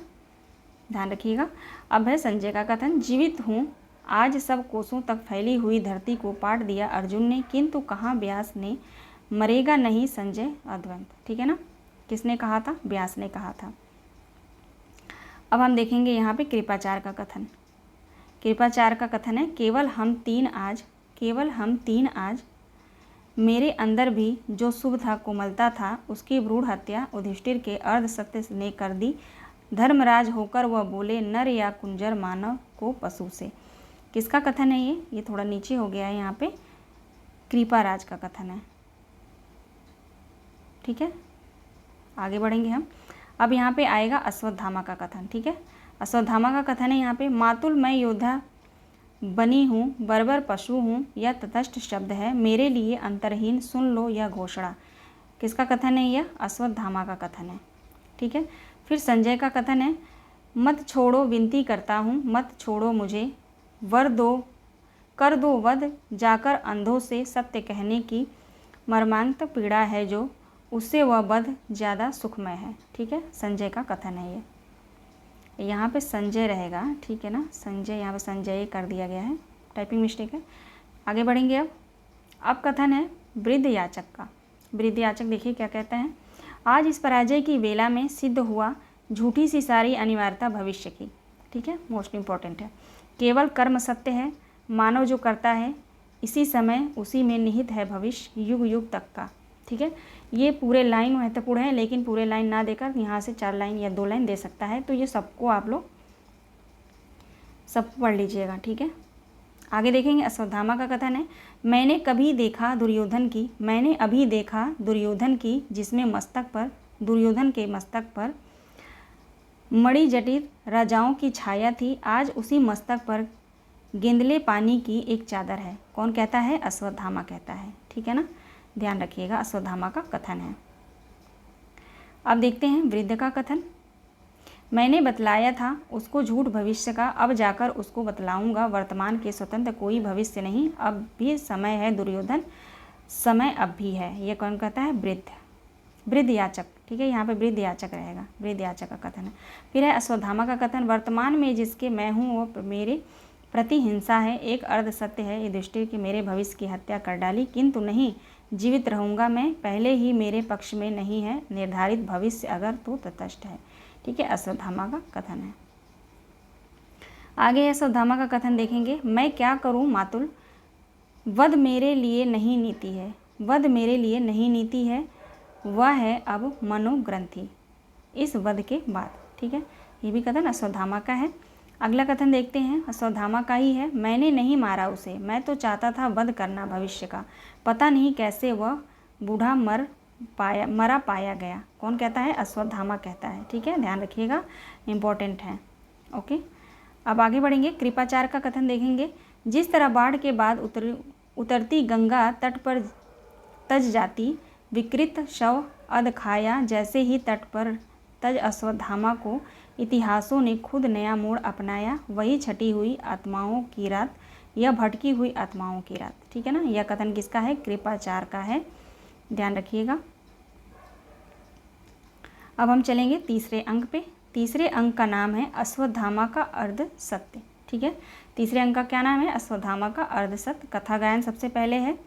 ध्यान रखिएगा। अब है संजय का कथन, जीवित हूँ आज सब कोसों तक फैली हुई धरती को पाट दिया अर्जुन ने, किंतु कहाँ व्यास ने, मरेगा नहीं संजय अद्वंत। ठीक है ना, किसने कहा था? व्यास ने कहा था। अब हम देखेंगे यहाँ पे कृपाचार्य का कथन। कृपाचार्य का कथन है, केवल हम तीन आज, मेरे अंदर भी जो शुभ था, कोमलता था, उसकी भ्रूण हत्या युधिष्ठिर के अर्ध सत्य ने कर दी। धर्मराज होकर वह बोले, नर या कुंजर मानव को पशु से। किसका कथन है ये थोड़ा नीचे हो गया है, यहाँ पे कृपाराज का कथन है। ठीक है, आगे बढ़ेंगे हम। अब यहाँ पे आएगा अश्वत्थामा का कथन, ठीक है। अश्वत्थामा का कथन है यहाँ पे, मातुल मैं योद्धा बनी हूँ, बर्बर पशु हूँ, यह तटस्थ शब्द है, मेरे लिए अंतरहीन, सुन लो यह घोषणा। किसका कथन है यह? अश्वत्थामा का कथन है, ठीक है। फिर संजय का कथन है, मत छोड़ो विनती करता हूँ, मत छोड़ो मुझे, कर दो वध, जाकर अंधों से सत्य कहने की मर्मांत पीड़ा है जो, उससे वह वध ज़्यादा सुखमय है। ठीक है, संजय का कथन है ये। यहाँ पे संजय रहेगा, ठीक है ना, संजय, यहाँ पे संजय कर दिया गया है, टाइपिंग मिस्टेक है। आगे बढ़ेंगे। अब कथन है वृद्ध याचक का। वृद्ध याचक देखिए क्या कहते हैं। आज इस पराजय की वेला में सिद्ध हुआ झूठी सी सारी अनिवार्यता भविष्य की, ठीक है, मोस्ट इम्पॉर्टेंट है। केवल कर्म सत्य है, मानव जो करता है इसी समय उसी में निहित है भविष्य युग युग तक का, ठीक है। ये पूरे लाइन महत्वपूर्ण है, लेकिन पूरे लाइन ना देकर यहाँ से 4 लाइन या 2 लाइन दे सकता है, तो ये सबको आप लोग सब पढ़ लीजिएगा, ठीक है। आगे देखेंगे अश्वत्थामा का कथन है मैंने कभी देखा दुर्योधन की, मैंने अभी देखा दुर्योधन की, जिसमें मस्तक पर, दुर्योधन के मस्तक पर मणिजटित राजाओं की छाया थी, आज उसी मस्तक पर गेंदले पानी की एक चादर है। कौन कहता है? अश्वत्थामा कहता है, ठीक है ना, ध्यान रखिएगा, अश्वत्थामा का कथन है। अब देखते हैं वृद्ध का कथन। मैंने बतलाया था उसको झूठ भविष्य का, अब जाकर उसको बतलाऊंगा वर्तमान के स्वतंत्र कोई भविष्य नहीं, अब भी समय है दुर्योधन, समय अब भी है। ये कौन कहता है? वृद्ध, वृद्ध याचक, ठीक है, यहाँ पे वृद्ध याचक रहेगा, वृद्ध याचक का कथन है। फिर है अश्वत्थामा का कथन वर्तमान में जिसके मैं हूँ वो मेरे प्रति हिंसा है, एक अर्ध सत्य है युधिष्ठिर कि मेरे भविष्य की हत्या कर डाली, किंतु नहीं जीवित रहूँगा मैं, पहले ही मेरे पक्ष में नहीं है निर्धारित भविष्य अगर तो तटस्थ है, ठीक है, अश्वत्थामा का कथन है। आगे अश्वत्थामा का कथन देखेंगे। मैं क्या करूं मातुल, वध मेरे लिए नहीं नीति है, वध मेरे लिए नहीं नीति है, वह है अब मनोग्रंथि इस वध के बाद, ठीक है, ये भी कथन अश्वत्थामा का है। अगला कथन देखते हैं, अश्वत्थामा का ही है। मैंने नहीं मारा उसे, मैं तो चाहता था वध करना भविष्य का, पता नहीं कैसे वह बूढ़ा मरा पाया गया। कौन कहता है? अश्वत्थामा कहता है, ठीक है, ध्यान रखिएगा, इम्पोर्टेंट है। ओके, अब आगे बढ़ेंगे। कृपाचार्य का कथन देखेंगे। जिस तरह बाढ़ के बाद उतरती गंगा तट पर तज जाती, विकृत शव अध खाया, जैसे ही तट पर तज अश्वत्थामा को इतिहासों ने खुद नया मोड़ अपनाया, वही छटी हुई आत्माओं की रात, यह भटकी हुई आत्माओं की रात, ठीक है ना। यह कथन किसका है? कृपाचार्य का है, ध्यान रखिएगा। अब हम चलेंगे तीसरे अंक पे। तीसरे अंक का नाम है अश्वत्थामा का अर्ध सत्य, ठीक है। तीसरे अंक का क्या नाम है? अश्वत्थामा का अर्ध सत्य। कथा गायन सबसे पहले है,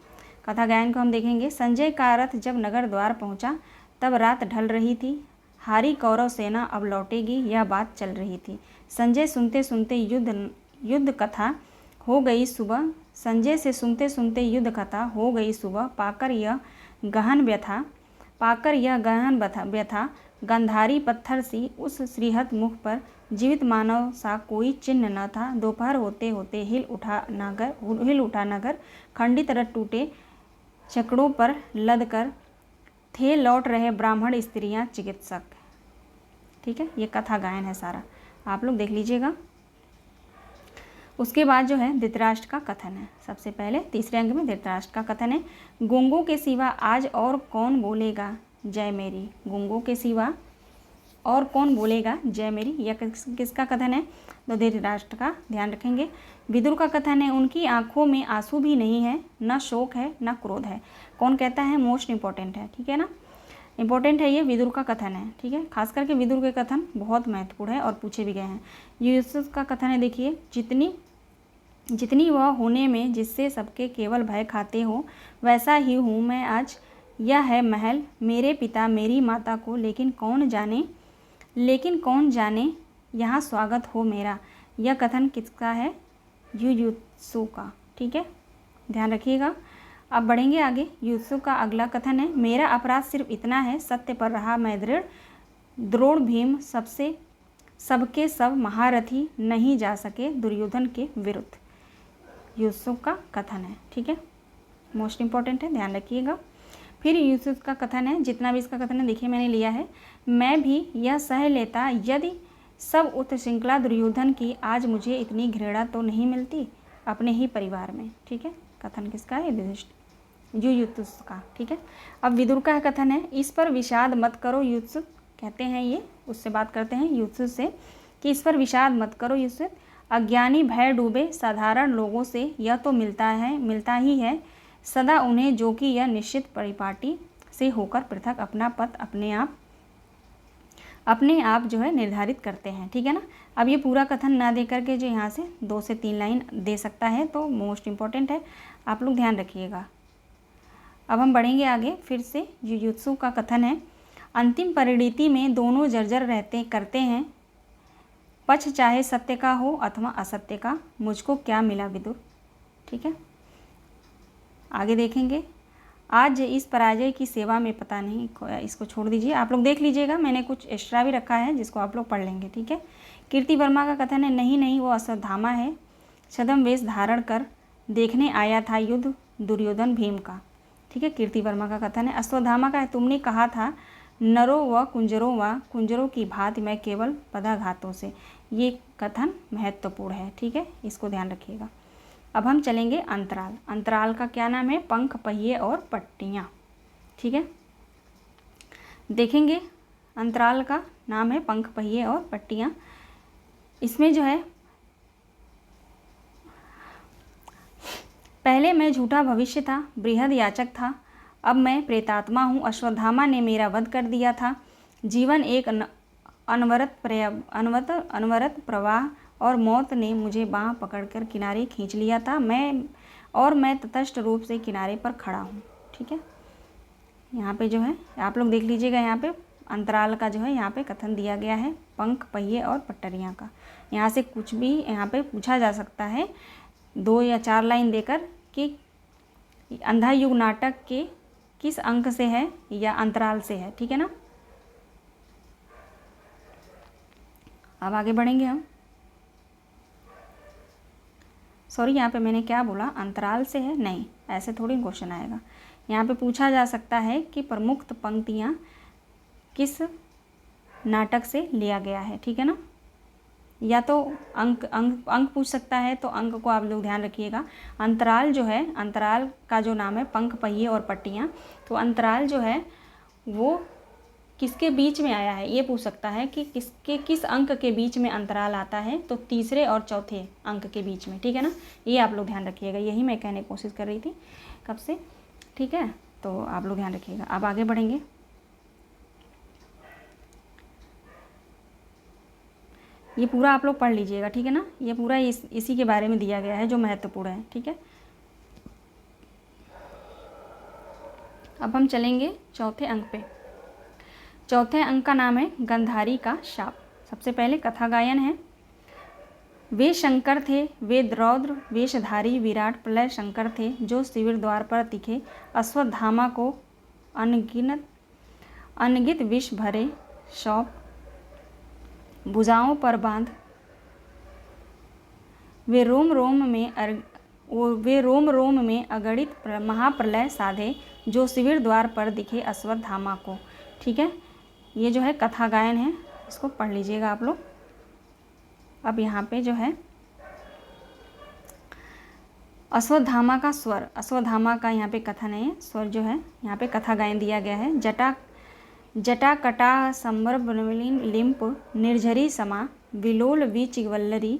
कथा गायन को हम देखेंगे। संजय का रथ जब नगर द्वार पहुंचा तब रात ढल रही थी, हारी कौरव सेना अब लौटेगी यह बात चल रही थी। संजय सुनते सुनते युद्ध कथा हो गई सुबह, संजय से सुनते सुनते युद्ध कथा हो गई सुबह, पाकर यह गहन व्यथा गंधारी पत्थर सी उस श्रीहत मुख पर जीवित मानव सा कोई चिन्ह न था। दोपहर होते होते हिल उठा नगर, खंडित रथ टूटे चकड़ों पर लद कर थे लौट रहे ब्राह्मण स्त्रियां चिकित्सक, ठीक है। ये कथा गायन है सारा, आप लोग देख लीजिएगा। उसके बाद जो है धृतराष्ट्र का कथन है। सबसे पहले तीसरे अंक में धृतराष्ट्र का कथन है। गुंगों के सिवा आज और कौन बोलेगा जय मेरी, गुंगों के सिवा और कौन बोलेगा जय मेरी, यह किसका कथन है? तो धृतराष्ट्र का, ध्यान रखेंगे। विदुर का कथन है उनकी आंखों में आंसू भी नहीं है, न शोक है न क्रोध है। कौन कहता है? मोस्ट इंपॉर्टेंट है, ठीक है ना, इंपॉर्टेंट है, ये विदुर का कथन है, ठीक है। खास करके विदुर के कथन बहुत महत्वपूर्ण है और पूछे भी गए हैं। यूसुफ का कथन है, देखिए, जितनी वह होने में जिससे सबके केवल भय खाते हो, वैसा ही हूँ मैं आज। यह है महल मेरे पिता मेरी माता को, लेकिन कौन जाने यहाँ स्वागत हो मेरा। यह कथन किसका है? युयुत्सु का, ठीक है, ध्यान रखिएगा। अब बढ़ेंगे आगे। युयुत्सु का अगला कथन है। मेरा अपराध सिर्फ इतना है, सत्य पर रहा मैं द्रोण भीम सबके सब महारथी नहीं जा सके दुर्योधन के विरुद्ध। युयुत्सु का कथन है, ठीक है, मोस्ट इंपॉर्टेंट है, ध्यान रखिएगा। फिर युयुत्सु का कथन है, जितना भी इसका कथन है देखिए मैंने लिया है। मैं भी यह सह लेता यदि सब उत्श्रृंखला दुर्योधन की, आज मुझे इतनी घृणा तो नहीं मिलती अपने ही परिवार में, ठीक है। कथन किसका है? युयुत्सु का, ठीक है। अब विदुर का कथन है। इस पर विषाद मत करो युयुत्सु, कहते हैं ये, उससे बात करते हैं युयुत्सु से कि इस पर विषाद मत करो युयुत्सु, अज्ञानी भय डूबे साधारण लोगों से यह तो मिलता ही है सदा उन्हें, जो कि यह निश्चित परिपाटी से होकर पृथक अपना पथ अपने आप अपने आप जो है निर्धारित करते हैं। ठीक है ना। अब ये पूरा कथन ना दे करके जो यहाँ से 2 से 3 लाइन दे सकता है तो मोस्ट इम्पॉर्टेंट है, आप लोग ध्यान रखिएगा। अब हम बढ़ेंगे आगे। फिर से युयुत्सु का कथन है, अंतिम परिणति में दोनों जर्जर करते हैं, पक्ष चाहे सत्य का हो अथवा असत्य का, मुझको क्या मिला विदुर। ठीक है, आगे देखेंगे। आज इस पराजय की सेवा में पता नहीं, इसको छोड़ दीजिए, आप लोग देख लीजिएगा, मैंने कुछ एक्स्ट्रा भी रखा है जिसको आप लोग पढ़ लेंगे। ठीक है। कीर्ति वर्मा का कथन है, नहीं नहीं वो अश्वत्थामा है, छद्म वेश धारण कर देखने आया था युद्ध दुर्योधन भीम का। ठीक है, कीर्ति वर्मा का कथन है। अश्वत्थामा का है, तुमने कहा था नरो व कुंजरों की भांति मैं केवल पदाघातों से। ये कथन महत्वपूर्ण है। ठीक है, इसको ध्यान रखिएगा। अब हम चलेंगे अंतराल। अंतराल का क्या नाम है, पंख, पहिए और पट्टियाँ। ठीक है, देखेंगे अंतराल का नाम है पंख, पहिए और पट्टियाँ। इसमें जो है पहले मैं झूठा भविष्य था, बृहद याचक था, अब मैं प्रेतात्मा हूँ। अश्वत्थामा ने मेरा वध कर दिया था। जीवन एक अनवरत प्रवाह और मौत ने मुझे बाँह पकड़कर किनारे खींच लिया था। मैं तटस्थ रूप से किनारे पर खड़ा हूँ। ठीक है, यहाँ पे जो है आप लोग देख लीजिएगा, यहाँ पे अंतराल का जो है यहाँ पे कथन दिया गया है, पंख, पहिए और पट्टरियाँ का। यहाँ से कुछ भी यहाँ पे पूछा जा सकता है 2 या 4 लाइन देकर कि अंधा युग नाटक के किस अंक से है या अंतराल से है। ठीक है ना। अब आगे बढ़ेंगे हम। सॉरी, यहाँ पे मैंने क्या बोला, अंतराल से है, नहीं, ऐसे थोड़ी क्वेश्चन आएगा। यहाँ पे पूछा जा सकता है कि प्रमुख पंक्तियाँ किस नाटक से लिया गया है। ठीक है ना। या तो अंक पूछ सकता है, तो अंक को आप लोग ध्यान रखिएगा। अंतराल जो है, अंतराल का जो नाम है पंख, पहिए और पट्टियाँ, तो अंतराल जो है वो किसके बीच में आया है, ये पूछ सकता है कि किस अंक के बीच में अंतराल आता है, तो तीसरे और चौथे अंक के बीच में। ठीक है ना, ये आप लोग ध्यान रखिएगा, यही मैं कहने की कोशिश कर रही थी कब से। ठीक है, तो आप लोग ध्यान रखिएगा। अब आगे बढ़ेंगे। ये पूरा आप लोग पढ़ लीजिएगा। ठीक है ना, ये पूरा इसी के बारे में दिया गया है जो महत्वपूर्ण है। ठीक है, अब हम चलेंगे चौथे अंक पे। चौथे अंक का नाम है गंधारी का शाप। सबसे पहले कथा गायन है। वे शंकर थे, वे रौद्र वेशधारी विराट प्रलय शंकर थे, जो शिविर द्वार पर दिखे अश्वत्थामा को अनगित विष भरे शौप भुजाओं पर बांध। वे रोम रोम में अगणित महाप्रलय साधे, जो शिविर द्वार पर दिखे अश्वत्थामा को। ठीक है, ये जो है कथा गायन है, इसको पढ़ लीजिएगा आप लोग। अब यहाँ पे जो है अश्वत्थामा का स्वर, अश्वत्थामा का यहाँ पे कथन है, स्वर जो है यहाँ पे कथा गायन दिया गया है। जटा कटा संबरबलिन लिंप निर्झरी समा, विलोल विचिवल्लरी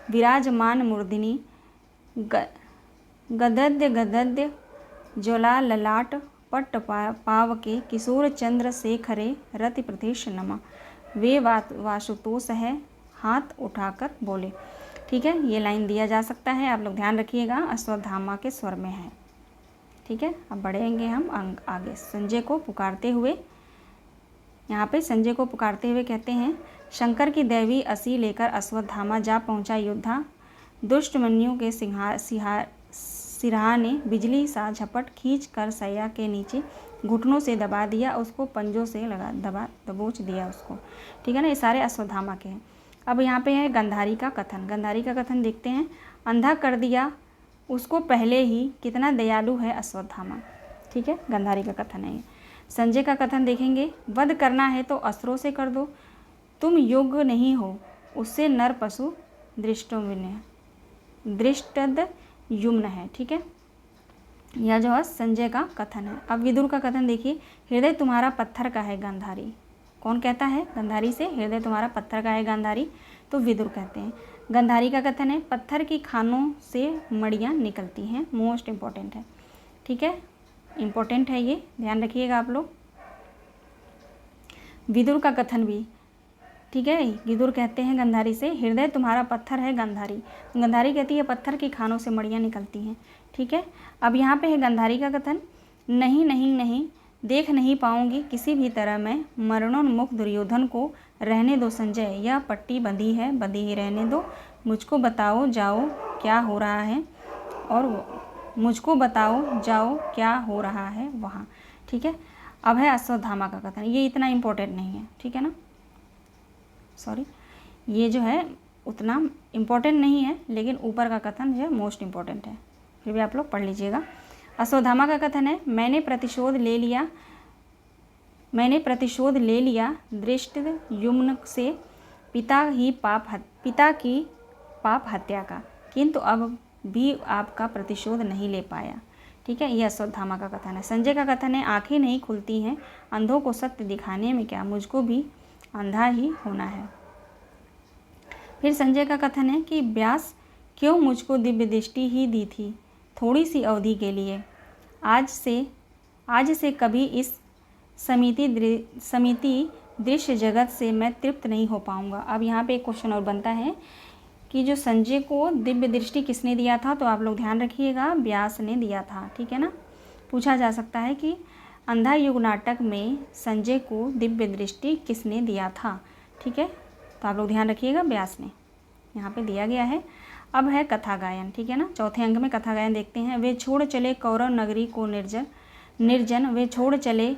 विराजमान मूर्धिनी, गदद्य ज्वला ललाट पट्ट पावके, किशोर चंद्र शेखरे रति प्रदेश नमा। वे वाशुतोष है, हाथ उठाकर बोले। ठीक है, ये लाइन दिया जा सकता है, आप लोग ध्यान रखिएगा, अश्वत्थामा के स्वर में है। ठीक है, अब बढ़ेंगे हम आगे। संजय को पुकारते हुए, यहाँ पे संजय को पुकारते हुए कहते हैं, शंकर की दैवी असी लेकर अश्वत्थामा जा पहुँचा योद्धा, दुष्ट मन्यु के सिरहा ने बिजली सा झपट खींच कर सैया के नीचे घुटनों से दबा दिया, उसको पंजों से दबोच दिया उसको। ठीक है ना, ये सारे अश्वत्थामा के हैं। अब यहाँ पे है गंधारी का कथन। गंधारी का कथन देखते हैं। अंधा कर दिया उसको पहले ही, कितना दयालु है अश्वत्थामा। ठीक है, गंधारी का कथन है ये। संजय का कथन देखेंगे। वध करना है तो अस्त्रों से कर दो, तुम योग्य नहीं हो उससे, नर पशु दृष्टद युम्न है। ठीक है, यह जो है संजय का कथन है। अब विदुर का कथन देखिए। हृदय तुम्हारा पत्थर का है गांधारी। कौन कहता है गांधारी से, हृदय तुम्हारा पत्थर का है गांधारी, तो विदुर कहते हैं। गांधारी का कथन है, पत्थर की खानों से मड़ियाँ निकलती हैं। मोस्ट इम्पॉर्टेंट है। ठीक है, इम्पोर्टेंट है, ये ध्यान रखिएगा आप लोग। विदुर का कथन भी, ठीक है। विदुर कहते हैं गंधारी से, हृदय तुम्हारा पत्थर है गंधारी। गंधारी कहती है पत्थर की खानों से मड़ियाँ निकलती हैं। ठीक है। अब यहाँ पे है गंधारी का कथन, नहीं नहीं नहीं, देख नहीं पाऊंगी किसी भी तरह मैं मरणोन्मुख दुर्योधन को, रहने दो संजय यह पट्टी बंधी है, बंधी ही रहने दो, मुझको बताओ जाओ क्या हो रहा है, और मुझको बताओ जाओ क्या हो रहा है वहाँ। ठीक है। अब है अश्वत्थामा का कथन, ये इतना इम्पोर्टेंट नहीं है, ठीक है ना, सॉरी, ये जो है उतना इम्पोर्टेंट नहीं है, लेकिन ऊपर का कथन जो है मोस्ट इम्पोर्टेंट है, फिर भी आप लोग पढ़ लीजिएगा। अश्वत्थामा का कथन है, मैंने प्रतिशोध ले लिया धृष्टद्युम्न से पिता की पाप हत्या का, किंतु अब भी आपका प्रतिशोध नहीं ले पाया। ठीक है, यह अश्वत्थामा का कथन है। संजय का कथन है, आंखें नहीं खुलती हैं अंधों को सत्य दिखाने में, क्या मुझको भी अंधा ही होना है। फिर संजय का कथन है कि व्यास क्यों मुझको दिव्य दृष्टि ही दी थी थोड़ी सी अवधि के लिए, आज से कभी इस समिति दृश्य जगत से मैं तृप्त नहीं हो पाऊंगा। अब यहाँ पे एक क्वेश्चन और बनता है कि जो संजय को दिव्य दृष्टि किसने दिया था, तो आप लोग ध्यान रखिएगा, व्यास ने दिया था। ठीक है ना, पूछा जा सकता है कि अंधा युग नाटक में संजय को दिव्य दृष्टि किसने दिया था। ठीक है, तो आप लोग ध्यान रखिएगा, व्यास ने यहाँ पे दिया गया है। अब है कथा गायन। ठीक है ना, चौथे अंक में कथा गायन देखते हैं। वे छोड़ चले कौरव नगरी को निर्जन, वे छोड़ चले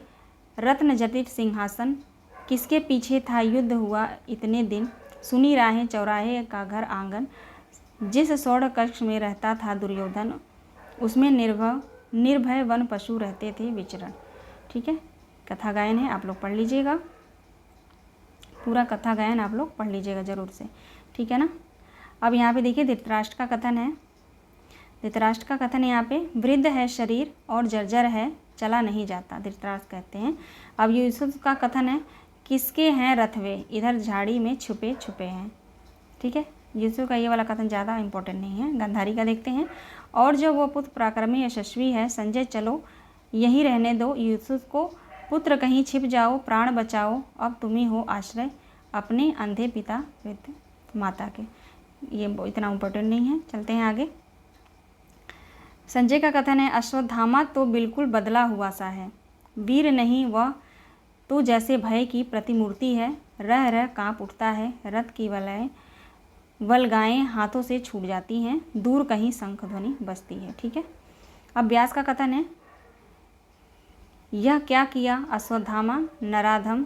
रत्न जटित सिंहासन, किसके पीछे था युद्ध हुआ इतने दिन, सुनी राहें चौराहे का घर आंगन, जिस स्वर्ण कक्ष में रहता था दुर्योधन, उसमें निर्भय वन पशु रहते थे विचरण। ठीक है, कथा गायन है, आप लोग पढ़ लीजिएगा, पूरा कथा गायन आप लोग पढ़ लीजिएगा ज़रूर से। ठीक है ना। अब यहाँ पे देखिए धृतराष्ट्र का कथन है। धृतराष्ट्र का कथन यहाँ पे, वृद्ध है शरीर और जर्जर है चला नहीं जाता, धृतराष्ट्र कहते हैं। अब यूसुफ का कथन है, किसके हैं रथ वे इधर झाड़ी में छुपे छुपे हैं। ठीक है, यूसुफ का ये वाला कथन ज़्यादा इंपॉर्टेंट नहीं है। गंधारी का देखते हैं, और जो वो पुत्र पराक्रमी यशस्वी है संजय चलो यहीं रहने दो यूसुफ को, पुत्र कहीं छिप जाओ प्राण बचाओ, अब तुम ही हो आश्रय अपने अंधे पिता वृद्ध माता के। ये इतना इम्पोर्टेंट नहीं है, चलते हैं आगे। संजय का कथन है, अश्वत्थामा तो बिल्कुल बदला हुआ सा है, वीर नहीं वह तो जैसे भय की प्रतिमूर्ति है, रह रह कांप उठता है, रथ की वलगाएं हाथों से छूट जाती हैं, दूर कहीं शंख ध्वनि बजती है। ठीक है, अब व्यास का कथन है, यह क्या किया अश्वत्थामा नराधम,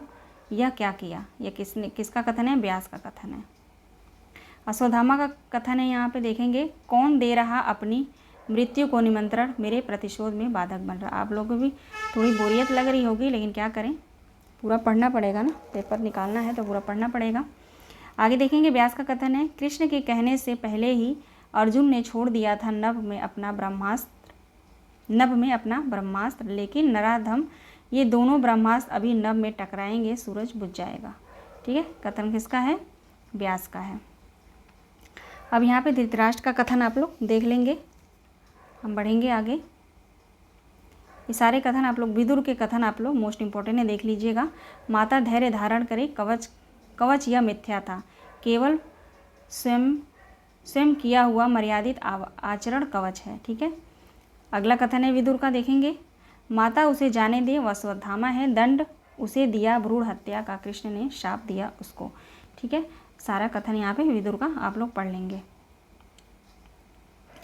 यह क्या किया, यह किसका कथन है, व्यास का कथन है। अश्वत्थामा का कथन है, यहाँ पे देखेंगे, कौन दे रहा अपनी मृत्यु को निमंत्रण, मेरे प्रतिशोध में बाधक बन रहा। आप लोगों को भी थोड़ी बोरियत लग रही होगी, लेकिन क्या करें, पूरा पढ़ना पड़ेगा ना, पेपर निकालना है तो पूरा पढ़ना पड़ेगा। आगे देखेंगे, व्यास का कथन है, कृष्ण के कहने से पहले ही अर्जुन ने छोड़ दिया था नभ में अपना ब्रह्मास्त्र, लेकिन नराधम ये दोनों ब्रह्मास्त्र अभी नभ में टकराएंगे, सूरज बुझ जाएगा। ठीक है, कथन किसका है, व्यास का है। अब यहाँ पे धृतराष्ट्र का कथन आप लोग देख लेंगे, हम बढ़ेंगे आगे। ये सारे कथन आप लोग, विदुर के कथन आप लोग मोस्ट इंपॉर्टेंट है, देख लीजिएगा। माता धैर्य धारण करे, कवच यह मिथ्या था, केवल स्वयं किया हुआ मर्यादित आचरण कवच है। ठीक है, अगला कथन है विदुर का, देखेंगे, माता उसे जाने दे वह अश्वत्थामा है, दंड उसे दिया भ्रूण हत्या का, कृष्ण ने शाप दिया उसको। ठीक है, सारा कथन यहाँ पे विदुर का आप लोग पढ़ लेंगे।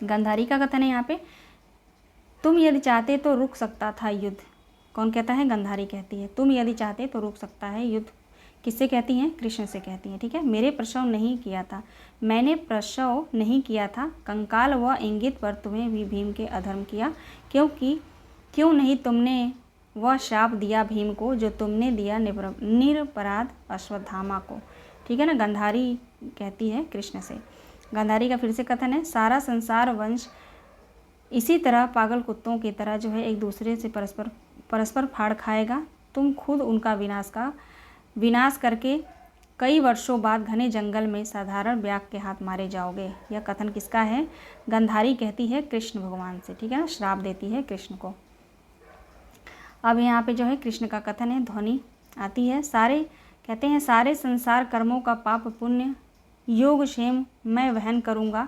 गंधारी का कथन है यहाँ पे, तुम यदि चाहते तो रुक सकता था युद्ध। कौन कहता है, गंधारी कहती है, तुम यदि चाहते तो रुक सकता है युद्ध। किससे कहती हैं, कृष्ण से कहती हैं। ठीक है, मेरे प्रसव नहीं किया था, मैंने प्रसव नहीं किया था, कंकाल व इंगित पर तुम्हें भी भीम के अधर्म किया, क्यों नहीं तुमने वह शाप दिया भीम को जो तुमने दिया निरपराध अश्वत्थामा को। ठीक है ना, गंधारी कहती है कृष्ण से। गंधारी का फिर से कथन है, सारा संसार वंश इसी तरह पागल कुत्तों की तरह जो है एक दूसरे से परस्पर फाड़ खाएगा, तुम खुद उनका विनाश करके कई वर्षों बाद घने जंगल में साधारण व्याघ्र के हाथ मारे जाओगे। यह कथन किसका है, गंधारी कहती है कृष्ण भगवान से। ठीक है ना, श्राप देती है कृष्ण को। अब यहाँ पे जो है कृष्ण का कथन है, ध्वनि आती है, सारे कहते हैं सारे संसार कर्मों का पाप पुण्य योग क्षेम मैं वहन करूँगा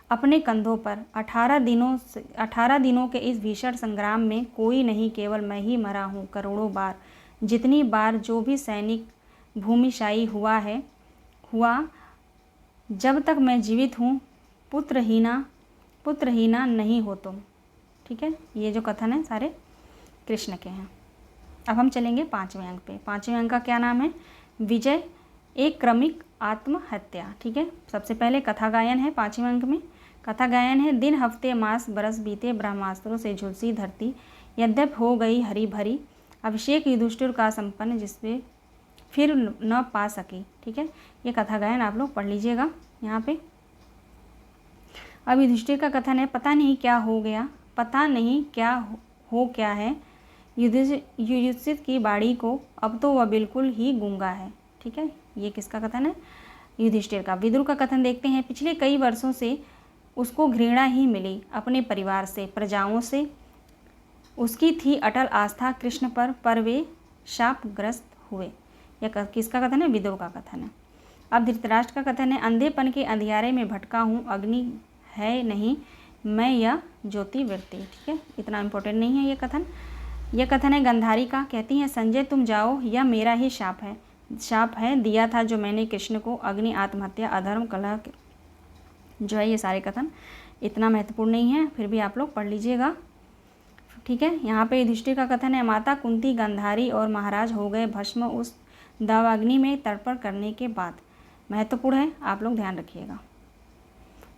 अपने कंधों पर। 18 दिनों के इस भीषण संग्राम में कोई नहीं, केवल मैं ही मरा हूँ करोड़ों बार। जितनी बार जो भी सैनिक भूमिशायी हुआ जब तक मैं जीवित हूँ पुत्रहीना नहीं हो तुम। ठीक है, ये जो कथन है सारे कृष्ण के हैं। अब हम चलेंगे 5वें अंक पे। 5वें अंक का क्या नाम है? विजय एक क्रमिक आत्महत्या। ठीक है, सबसे पहले कथा गायन है 5वें अंक में। कथा गायन है। दिन हफ्ते मास बरस बीते ब्रह्मास्त्रों से झुलसी धरती यद्यप हो गई हरी भरी, अभिषेक युधिष्ठिर का संपन्न जिसपे फिर न पा सकी। ठीक है, ये कथा गायन आप लोग पढ़ लीजिएगा यहाँ पे। अब युधिष्ठिर का कथन है, पता नहीं क्या हो गया, पता नहीं क्या है युधिष्ठिर की बाड़ी को, अब तो वह बिल्कुल ही गूंगा है। ठीक है, ये किसका कथन है? युधिष्ठिर का। विदुर का कथन देखते हैं। पिछले कई वर्षों से उसको घृणा ही मिली अपने परिवार से, प्रजाओं से। उसकी थी अटल आस्था कृष्ण पर वे शापग्रस्त हुए। यह किसका कथन है? विदुर का कथन है। अब धृतराष्ट्र का कथन है, अंधेपन के अंधियारे में भटका हूँ, अग्नि है नहीं मैं यह ज्योति वृत्ति। ठीक है, इतना इम्पोर्टेंट नहीं है ये कथन। यह कथन है गंधारी का। कहती हैं, संजय तुम जाओ, यह मेरा ही शाप है दिया था जो मैंने कृष्ण को, अग्नि, आत्महत्या, अधर्म, कलह जो है। ये सारे कथन इतना महत्वपूर्ण नहीं है, फिर भी आप लोग पढ़ लीजिएगा। ठीक है, यहाँ पे युधिष्ठिर का कथन है, माता कुंती, गंधारी और महाराज हो गए भस्म उस दावाग्नि में तर्पण करने के बाद। महत्वपूर्ण है, आप लोग ध्यान रखिएगा।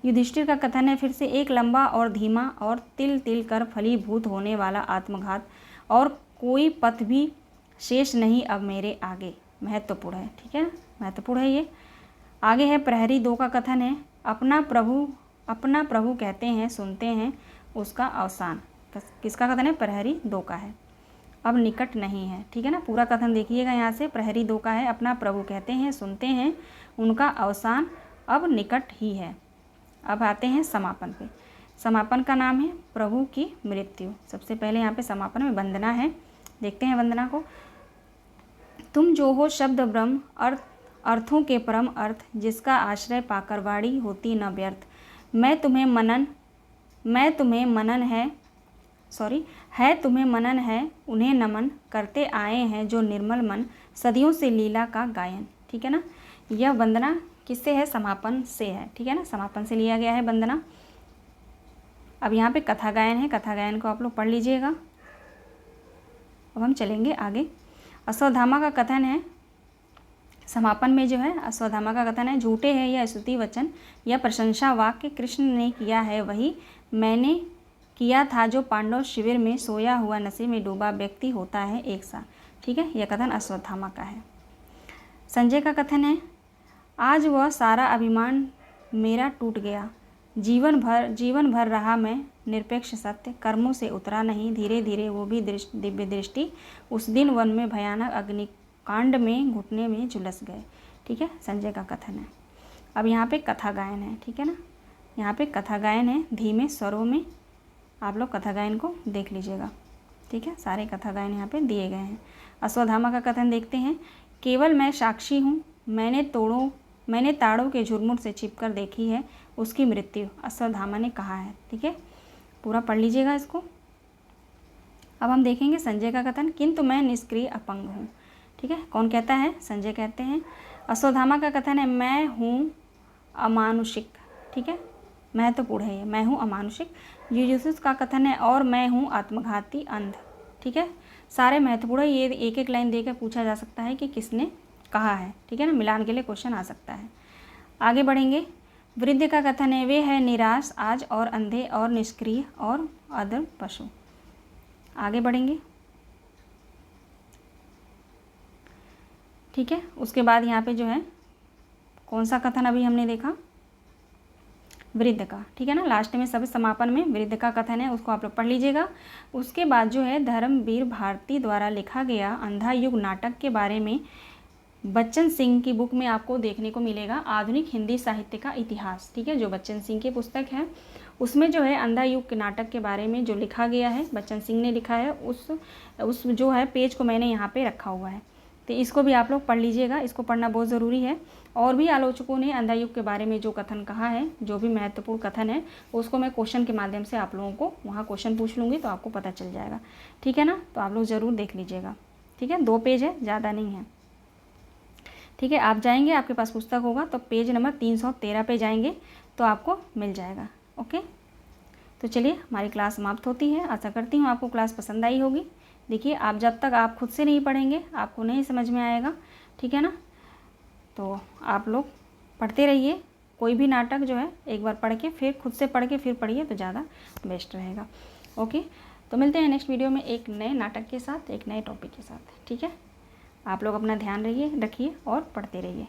युधिष्ठिर का कथन है फिर से, एक लंबा और धीमा और तिल तिल कर फलीभूत होने वाला आत्मघात, और कोई पथ भी शेष नहीं अब मेरे आगे। महत्वपूर्ण है। ठीक है, महत्वपूर्ण है ये। आगे है प्रहरी 2 का कथन है, अपना प्रभु कहते हैं सुनते हैं उसका अवसान। किसका कथन है? प्रहरी 2 का है। अब निकट नहीं है। ठीक है ना, पूरा कथन देखिएगा यहाँ से। प्रहरी 2 का है, अपना प्रभु कहते हैं सुनते हैं उनका अवसान अब निकट ही है। अब आते हैं समापन पे। समापन का नाम है प्रभु की मृत्यु। सबसे पहले यहाँ पे समापन में वंदना है, देखते हैं वंदना को। तुम जो हो शब्द ब्रह्म, अर्थों के परम अर्थ, जिसका आश्रय पाकर वाणी होती न व्यर्थ। मैं तुम्हें मनन है उन्हें नमन, करते आए हैं जो निर्मल मन, सदियों से लीला का गायन। ठीक है ना, यह वंदना किससे है? समापन से है। ठीक है ना, समापन से लिया गया है वंदना। अब यहाँ पे कथा गायन है, कथा गायन को आप लोग पढ़ लीजिएगा। अब हम चलेंगे आगे। अश्वत्थामा का कथन है, समापन में जो है अश्वत्थामा का कथन है, झूठे हैं यह स्तुति वचन, यह प्रशंसा वाक्य कृष्ण ने किया है वही मैंने किया था, जो पांडव शिविर में सोया हुआ नशे में डूबा व्यक्ति होता है एक सा। ठीक है, यह कथन अश्वत्थामा का है। संजय का कथन है, आज वह सारा अभिमान मेरा टूट गया, जीवन भर रहा मैं निरपेक्ष सत्य, कर्मों से उतरा नहीं, धीरे धीरे वो भी दिव्य दृष्टि, उस दिन वन में भयानक अग्निकांड में घुटने में झुलस गए। ठीक है, संजय का कथन है। अब यहाँ पे कथा गायन है। ठीक है ना, यहाँ पे कथा गायन है, धीमे स्वरों में आप लोग कथा गायन को देख लीजिएगा। ठीक है, सारे कथा गायन यहाँ पे दिए गए हैं। अश्वत्थामा का कथन देखते हैं, केवल मैं साक्षी हूँ, मैंने ताड़ों के झुरमुट से छिपकर देखी है उसकी मृत्यु, अश्वत्थामा ने कहा है। ठीक है, पूरा पढ़ लीजिएगा इसको। अब हम देखेंगे संजय का कथन, किंतु मैं निष्क्रिय अपंग हूँ। ठीक है, कौन कहता है? संजय कहते हैं। अश्वत्थामा का कथन है, मैं हूँ अमानुषिक। ठीक है, महत्वपूर्ण है ये, मैं हूँ अमानुषिक। युधिष्ठिर का कथन है, और मैं हूँ आत्मघाती अंध। ठीक है, सारे महत्वपूर्ण है। ये एक एक लाइन देकर पूछा जा सकता है कि किसने कहा है। ठीक है ना, मिलान के लिए क्वेश्चन आ सकता है। आगे बढ़ेंगे। वृद्ध का कथन है, वे है निराश आज और अंधे और निष्क्रिय और अदर पशु। आगे बढ़ेंगे। ठीक है, उसके बाद यहाँ पे जो है कौन सा कथन अभी हमने देखा? वृद्ध का। ठीक है ना, लास्ट में सब समापन में वृद्ध का कथन है, उसको आप लोग पढ़ लीजिएगा। उसके बाद जो है धर्मवीर भारती द्वारा लिखा गया अंधा युग नाटक के बारे में बच्चन सिंह की बुक में आपको देखने को मिलेगा, आधुनिक हिंदी साहित्य का इतिहास। ठीक है, जो बच्चन सिंह की पुस्तक है उसमें जो है अंधा युग के नाटक के बारे में जो लिखा गया है, बच्चन सिंह ने लिखा है, उस जो है पेज को मैंने यहाँ पे रखा हुआ है। तो इसको भी आप लोग पढ़ लीजिएगा, इसको पढ़ना बहुत ज़रूरी है। और भी आलोचकों ने अंधा युग के बारे में जो कथन कहा है, जो भी महत्वपूर्ण कथन है, उसको मैं क्वेश्चन के माध्यम से आप लोगों को वहाँ क्वेश्चन पूछ लूँगी, तो आपको पता चल जाएगा। ठीक है ना, तो आप लोग ज़रूर देख लीजिएगा। ठीक है, 2 पेज है, ज़्यादा नहीं है। ठीक है, आप जाएंगे, आपके पास पुस्तक होगा तो पेज नंबर 313 पे जाएंगे तो आपको मिल जाएगा। ओके, तो चलिए हमारी क्लास समाप्त होती है। आशा करती हूँ आपको क्लास पसंद आई होगी। देखिए, आप जब तक आप खुद से नहीं पढ़ेंगे आपको नहीं समझ में आएगा। ठीक है ना, तो आप लोग पढ़ते रहिए। कोई भी नाटक जो है एक बार पढ़ के फिर खुद से पढ़ के फिर पढ़िए तो ज़्यादा बेस्ट रहेगा। ओके, तो मिलते हैं नेक्स्ट वीडियो में एक नए नाटक के साथ, एक नए टॉपिक के साथ। ठीक है, आप लोग अपना ध्यान रखिए और पढ़ते रहिए।